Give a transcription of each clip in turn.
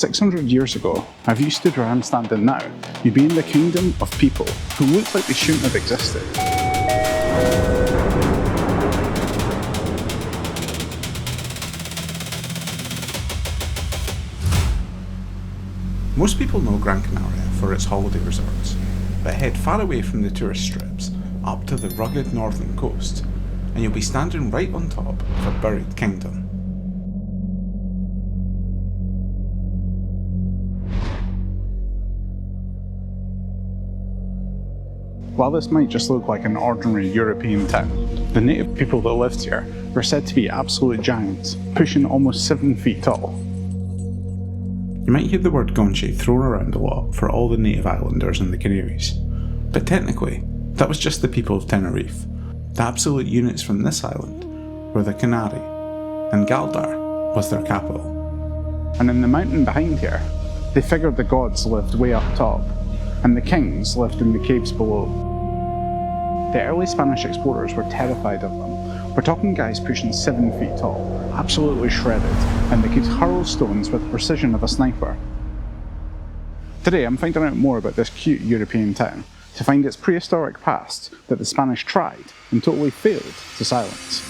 600 years ago, if you stood where I'm standing now, you'd be in the kingdom of people who looked like they shouldn't have existed. Most people know Gran Canaria for its holiday resorts, but head far away from the tourist strips, up to the rugged northern coast, and you'll be standing right on top of a buried kingdom. While this might just look like an ordinary European town, the native people that lived here were said to be absolute giants, pushing almost 7 feet tall. You might hear the word Guanche thrown around a lot for all the native islanders in the Canaries, but technically, that was just the people of Tenerife. The absolute units from this island were the Canary, and Galdar was their capital. And in the mountain behind here, they figured the gods lived way up top, and the kings lived in the caves below. The early Spanish explorers were terrified of them. We're talking guys pushing 7 feet tall, absolutely shredded, and they could hurl stones with the precision of a sniper. Today I'm finding out more about this cute European town, to find its prehistoric past that the Spanish tried and totally failed to silence.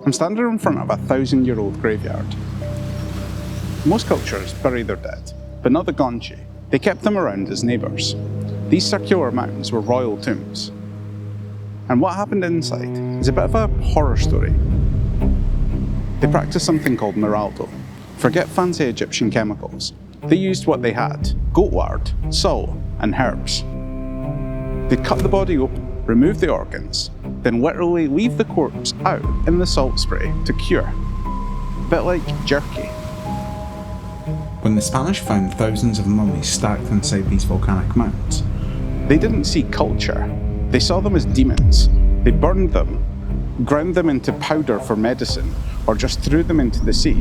I'm standing in front of a 1,000-year-old graveyard. Most cultures bury their dead, but not the Guanche. They kept them around as neighbours. These circular mounds were royal tombs. And what happened inside is a bit of a horror story. They practiced something called mirlado. Forget fancy Egyptian chemicals. They used what they had: goat lard, salt, and herbs. They'd cut the body open, remove the organs, then literally leave the corpse out in the salt spray to cure. A bit like jerky. When the Spanish found thousands of mummies stacked inside these volcanic mounds, they didn't see culture. They saw them as demons. They burned them, ground them into powder for medicine, or just threw them into the sea.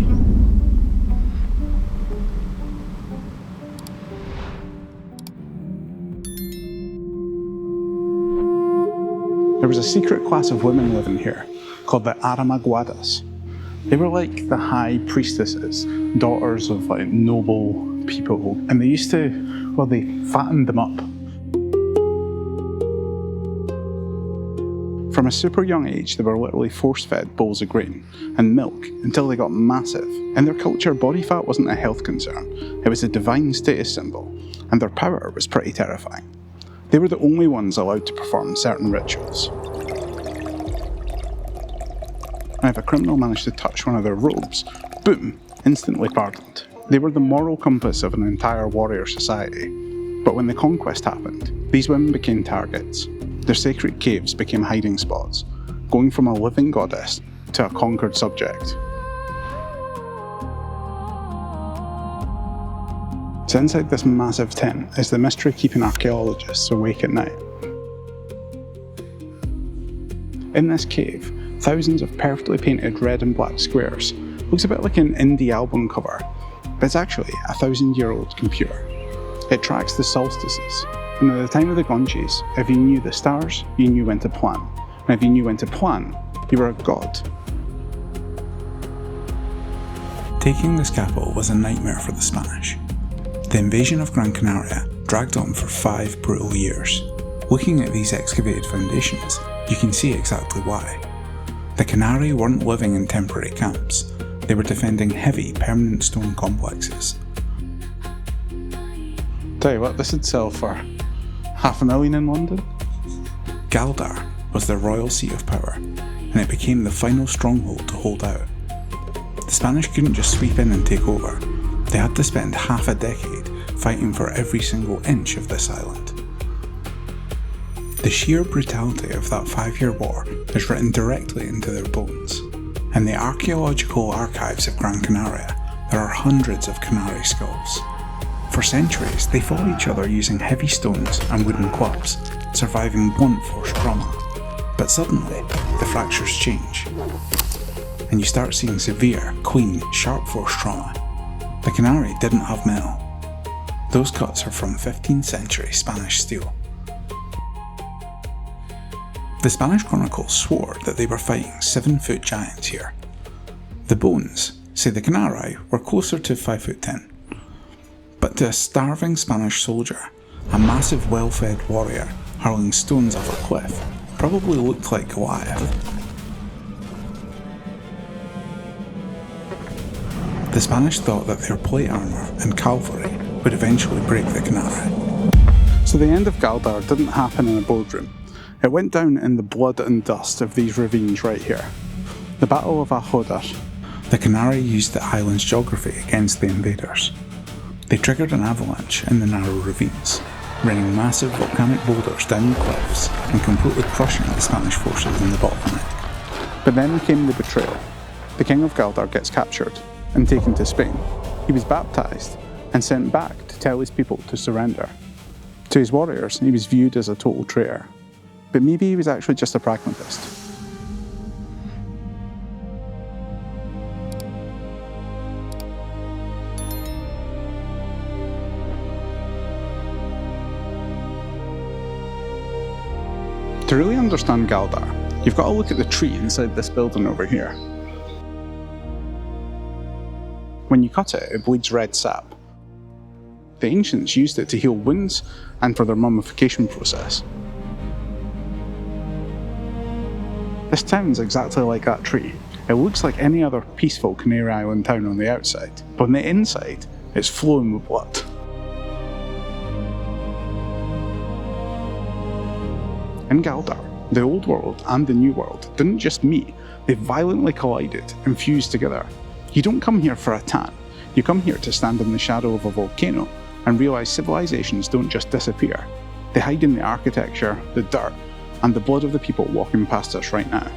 There was a secret class of women living here, called the Harimaguadas. They were like the high priestesses, daughters of noble people, and they used to, they fattened them up. From a super young age, they were literally force-fed bowls of grain and milk until they got massive. In their culture, body fat wasn't a health concern, it was a divine status symbol, and their power was pretty terrifying. They were the only ones allowed to perform certain rituals. And if a criminal managed to touch one of their robes, boom, instantly pardoned. They were the moral compass of an entire warrior society. But when the conquest happened, these women became targets. Their sacred caves became hiding spots, going from a living goddess to a conquered subject. So inside this massive tent is the mystery keeping archaeologists awake at night. In this cave, thousands of perfectly painted red and black squares. Looks a bit like an indie album cover, but it's actually a 1,000-year-old computer. It tracks the solstices, and at the time of the Guanches, if you knew the stars, you knew when to plan, and if you knew when to plan, you were a god. Taking this capital was a nightmare for the Spanish. The invasion of Gran Canaria dragged on for 5 brutal years. Looking at these excavated foundations, you can see exactly why. The Canary weren't living in temporary camps, they were defending heavy, permanent stone complexes. Tell you what, this would sell for $500,000 in London. Galdar was their royal seat of power, and it became the final stronghold to hold out. The Spanish couldn't just sweep in and take over, they had to spend half a decade fighting for every single inch of this island. The sheer brutality of that 5-year war is written directly into their bones. In the archaeological archives of Gran Canaria, there are hundreds of Canary skulls. For centuries, they fought each other using heavy stones and wooden clubs, surviving blunt force trauma. But suddenly, the fractures change, and you start seeing severe, clean, sharp force trauma. The Canary didn't have metal. Those cuts are from 15th century Spanish steel. The Spanish chronicles swore that they were fighting 7-foot giants here. The bones say the Canarii were closer to 5'10". But to a starving Spanish soldier, a massive well-fed warrior hurling stones off a cliff probably looked like Goliath. The Spanish thought that their plate armour and cavalry would eventually break the Canary. So the end of Galdar didn't happen in a boardroom. It went down in the blood and dust of these ravines right here. The Battle of Ajódar. The Canary used the island's geography against the invaders. They triggered an avalanche in the narrow ravines, raining massive volcanic boulders down the cliffs and completely crushing the Spanish forces in the bottleneck. But then came the betrayal. The king of Galdar gets captured and taken to Spain. He was baptised and sent back to tell his people to surrender. To his warriors, he was viewed as a total traitor. But maybe he was actually just a pragmatist. To really understand Galdar, you've got to look at the tree inside this building over here. When you cut it, it bleeds red sap. The ancients used it to heal wounds and for their mummification process. This town's exactly like that tree. It looks like any other peaceful Canary Island town on the outside, but on the inside, it's flowing with blood. In Galdar, the old world and the new world didn't just meet, they violently collided and fused together. You don't come here for a tan, you come here to stand in the shadow of a volcano and realise civilizations don't just disappear. They hide in the architecture, the dirt, and the blood of the people walking past us right now.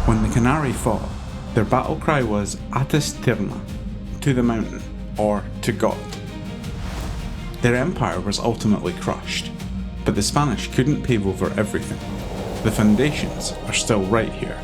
When the Canary fought, their battle cry was Atis Tirna, to the mountain, or to God. Their empire was ultimately crushed, but the Spanish couldn't pave over everything. The foundations are still right here.